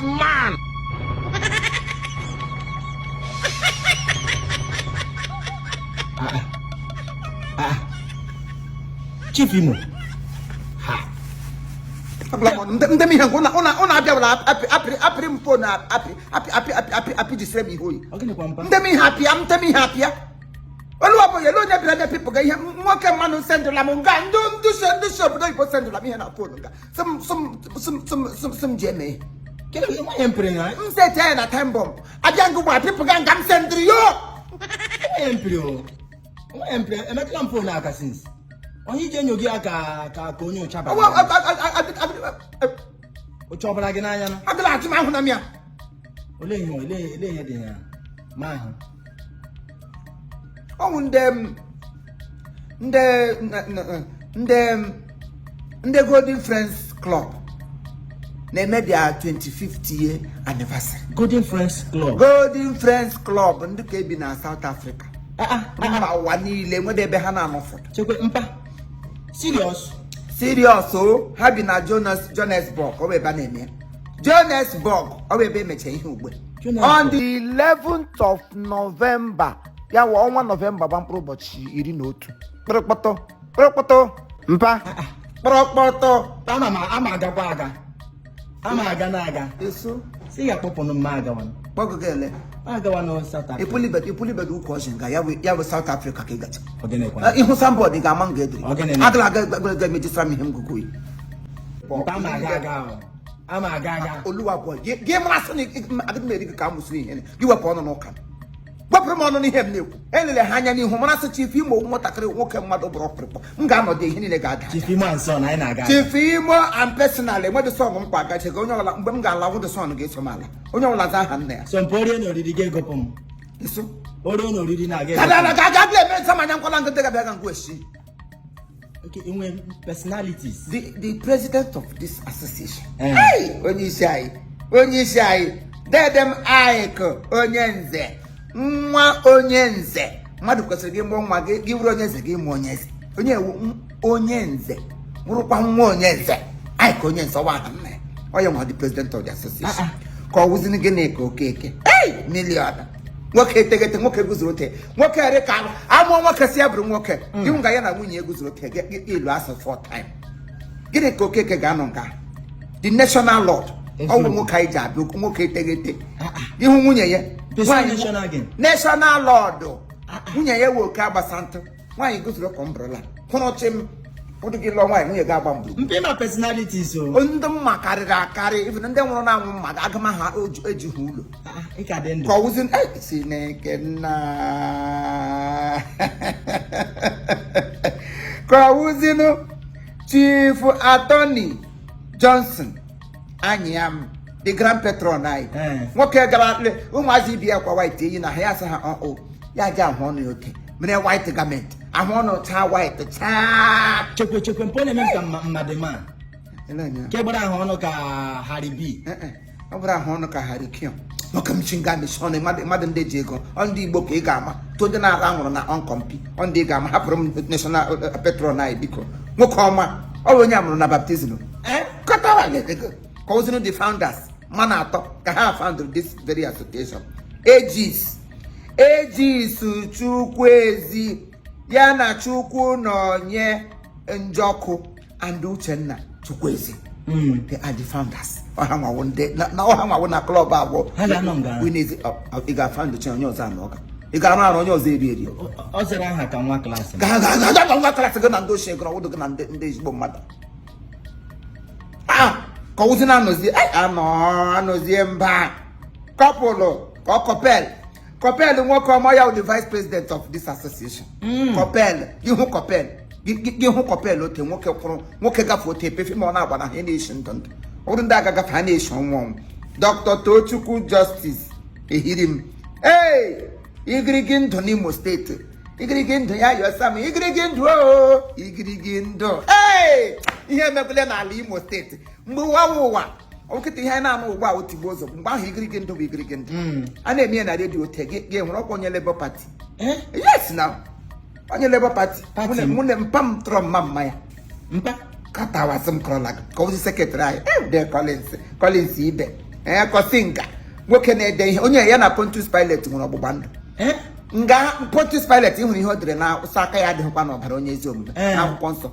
man. Chief Imo. Ndemi hango ona abia wala apri mpo na api disre mi hoyi. Ndemi happy Oluwa boye lo nya bra people ga ihe nwoke manu send la mo nga ndu shop do ipo send la mi na phone nga. Some jeme. Kele yo ma empre nga. Mse te na time bomb. Abia ngu wa people ga ngam send yo. Empre o. O empre e me klam phone aka since. Onye je nyogi aka ka onye ochaba. O chobara gi na anya no. Adala ati ma hu na mi a. Ole ihe dị ya. Ma hu. Oh, the Golden Friends Club. They made their 25th year anniversary. Golden Friends Club. Golden Friends Club in the Caribbean, South Africa. Serious, so having a Johannesburg, or Johannesburg, or on the 11th of November. Ya wa 1 November ban pro bochi 12. Prokpoto. Mpa. Prokpoto. Ama aga na aga. Eso. Si ya popo no maga wan. Bogo gele. Aga wan no South Africa. Ipuli bedu ko shinga ya we South Africa ke gacha. Ogene kwa. Ihu somebody ga mangedri. Agla ga meji mi hem gugui. Mpa ma aga. Ama aga. Oluwa boy. Ge mraso ni agme ka musli hen. Gi wa pono no kan. Wapromono ni hem neku elele hanya ni humana se chief Imo motakere nwoke mmadu bro prepo nga no de hini le ga ga Chief Imo and son I na ga Chief Imo and personally we the song mkpa ga chege onye ola mgbe m ga ala wo the song ga esomala onye ola za ha nna ya so mpori no ridi ge gopom eso ori no ridi na ge ga ble me sama nya nkola ngete ga bia ga ngweshi. Okay, in personalities the president of this association hey onye isi ai dedem aiko onye nze nwa onye nze mmadụ kwesịrị gị mụọ nwa gị wuru onye nze gị mụọ onye nze onye nze wurukwa nwa onye nze anyị ka onye nze ọwa ha nna ya onye nwa the president of the association ka ọ wụzini gịnị ka okeke milion nwoke etegete nwoke guzuru ote nwoke ere ka amụọ nwoke si ya bụrụ nwoke iwu nga ya na nwunye eguzuru ote ilu asọ 4 time gịnị ka okeke ga-anọ nga the national lord ọwụ nwoke anyị ji abịa nwoke etegete ihu nwunye ya national lord nwunye ya woke agbasantụ nwaanyị guzuru ka umbrella kwụrụchi m ụdị gị lọ nwaanyị nwunye ga-agba mgbe mpe ma personalities o ndị mma karịrị akarị even ndị nwụrụ na anwụ mmadụ agama ha ejighị ụlọ ka ọwụzi si na-eke nna ka ọwụzinụ Chief Attorney Johnson Anyam the grand patron anyị nwoke gara ụmụazị ibi ya kwa white yi na ha ya sị ha ya ji ahụ ọnụ oke mere white garment ahụ ọnụ taa white taa chekwe mpọ na-eme ka mmadụ ma ke gbara ahụ ọnụ ka Harry B ọ bụrụ ahụ ọnụ ka Harry Kion nwoke mchinga mishọn mmadụ ndị ji ego ndị Igbo ka ị ga-ama to ndị na-ara nwụrụ na ọnkọmpi ndị ị ga-ama hapụrụ m national patron anyị biko nwoke ọma ọ bụ onye amụrụ na baptizim kọtawa ga-ego ka ozi the founders mana atọ ka ha founded this very association Aegis Chukwuezi ya na Chukwu nọnye Njọkụ and Uchenna Chukwuezi they are the founders ọha nwawo na club abụọ ị ga-found chen onye ọzọ anọ ị ga-arụ onye ọzọ eri ọ zara aha ka nwa klaasị nwa klaasị gị na ndị ochie gụrụ ọwụdụ gị na ndị ezigbo mmadụ ka ozi na-anọzie mba kọpụlụ ka Kopel nwoke ọma ya the vice president of this association Kopel ihu Kopel ote nwoke kwụrụ nwoke gafe ote epefe ma ọ na-agba na ha na-eshi ndụ ụrụ ndị aga gafe ha na-eshi ọnwụ Dr. Tochukwu Justice Ehirim igirigi ndụ n'Imo steeti igirigi ndụ ya yọsam igirigi ndụ ihe emegbule n'ala Imo steeti mgbe ụwa okete ihe na-anụ ugbu a otigbo ụzọ mgbe ahụ igirigi ndụ bụ igirigi ndụ a na-eme ya na redio te gị nwere ọkwa onye Labour Party yes na onye Labour Party mụne mpa m tụrọ mma ya mpa katawasị m kọrọla ka ozi sekretarị anyị de Collins ibe Kosinga nwoke na-ede ihe onye ya na Pontius Pilate nwere ọgbụgba ndụ nga Pontius Pilate ịhụrụ ihe o dere na ụsọ aka ya adịghịkwa n'ọbara onye ezi omume na akwụkwọ nsọ.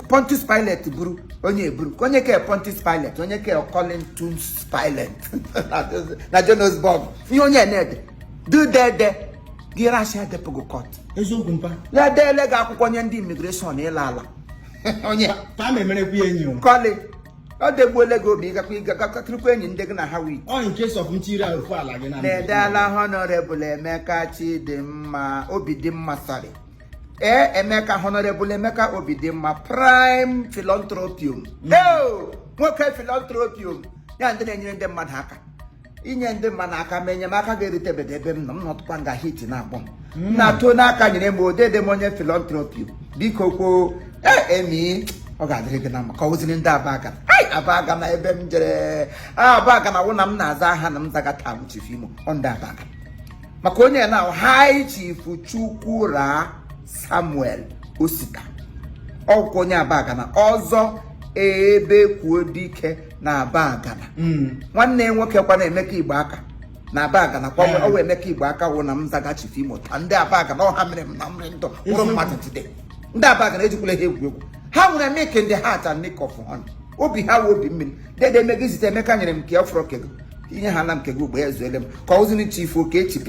Pontius Pilate buru onye eburu onye ke Pontius Pilate onye ke Colintus Pilate na Johannesburg ihe onye na-ede dudede gị rasha depụgo court eziokwu mpa ya deele gị akwụkwọ nye ndị immigration ịla ala onye pa memerekwa enyi o kọli ọ degbuole gị obi gakọtụrụkwa enyi ndị gị na ha wik in case of ntiri ofu ala gị na-edela Honorable Emeka Chidimma Obidimma sorry Emeka Honorable Emeka Obidimma prime philanthropium nwoke philanthropium ya ndị na-enyere ndị mmadụ aka inye ndị mmadụ aka ma enyemaka ga-erutebede ebe m nọ m nọtụkwa nga hit na-akpọ m na-atụ n'aka nyere m odede m onye philanthropium biko kwuo emi ọ ga-adịrị gị na mma ka oziri ndị Abagana Abagana na ebe m jere Abagana wụ na m na-aza aha na m zaga taa bụ Chief Imo ndị Abagana maka onye na High Chief Chukwura Samuel Osita ọkwụ onye Abagana ọzọ ebe kwuo dike na Abagana nwanne nwoke kwa na-emeka Igbo aka na Abagana kwa ọwa emeka Igbo aka wụ na m zaga Chief Imo ta ndị Abagana ọha mere m na mmiri ndụ mụrụ mmadụ jide ndị Abagana ejikwala ihe egwuregwu ha nwere make in the heart and make of honey obi ha wụ obi mmiri dede emega izite Emeka nyere m nke ọfụrụ kego ihe ha na m kego ugbo ya ezuele m ka ozini Chief Okechi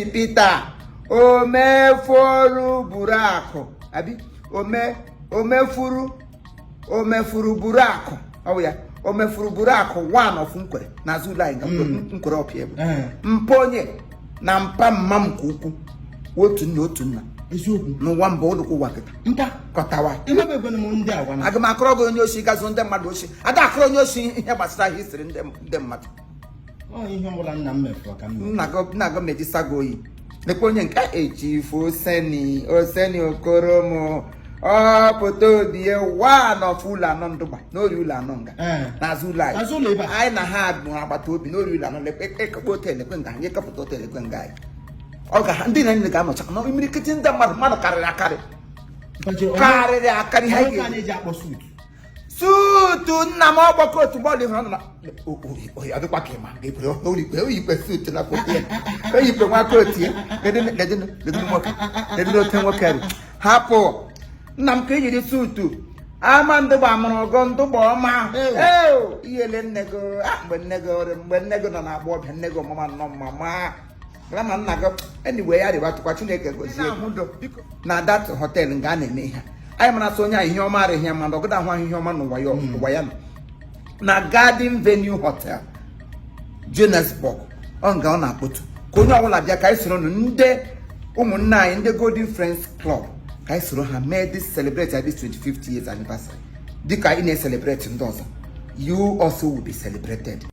Peter omefuru buru akụ abi omefuru buru akụ ọ ya omefuru buru akụ one of nkwere na Zulai nkwere ọpịa bụ mponye na mpa mma m nke ukwu otu nna n'ụwa mba ụlọkwu ụwa kịta kọtawa aga m akọrọ gị onye oshi gazụ ndị mmadụ oshi ada akọrọ onye oshi ihe gbasara histri ndị mmadụ nna gị mejisa gị oyi lekwa onye nke Chief Oseni Okoromo pụta obie one of ụlọ anọ ndụgba n'ori ụlọ anọ nga n'azụ ụlọ anyị na ha bụ agbata obi n'ori ụlọ anọ ekekpe otel ekwe nga anyị ekepụta otel ekwe nga anyị ọ ga ndị na ga-anọcha na imirikiti ndị mmadụ karịrị akarị ha suutu nna m ọgbakọ otu bọọlụ ihe ọ nọ na ọdịkwa ka ịma ga-ekwere oyikpe suutu na oyikpe nwa kootu ya ledị ote nwoke hapụ nna m ka e yiri suutu ama ndụgba mụrụ ọgọ ndụgba ọma ihele nne gị mgbe nne gị nọ na-agba ọbịa nne gị ọmụma nnọọ mma ma grama nna gị anyway ya rịwa tụkwa Chineke gozie na dat họteelụ nga a na-eme ihe anyị mara sọ onye ahụ ihe ọma ara ihe ma ọgụda ahụ ihe ọma n'ụwa ya nọ na Garden Venue Hotel Johannesburg ọ nga ọ na-akpọtu ka onye ọbụla bịa ka anyị soro ndị ụmụnne anyị ndị Golden Friends Club ka anyị soro ha mee this celebrate this 25th years anniversary dịka ị na-celebrate ndị ọzọ you also will be celebrated.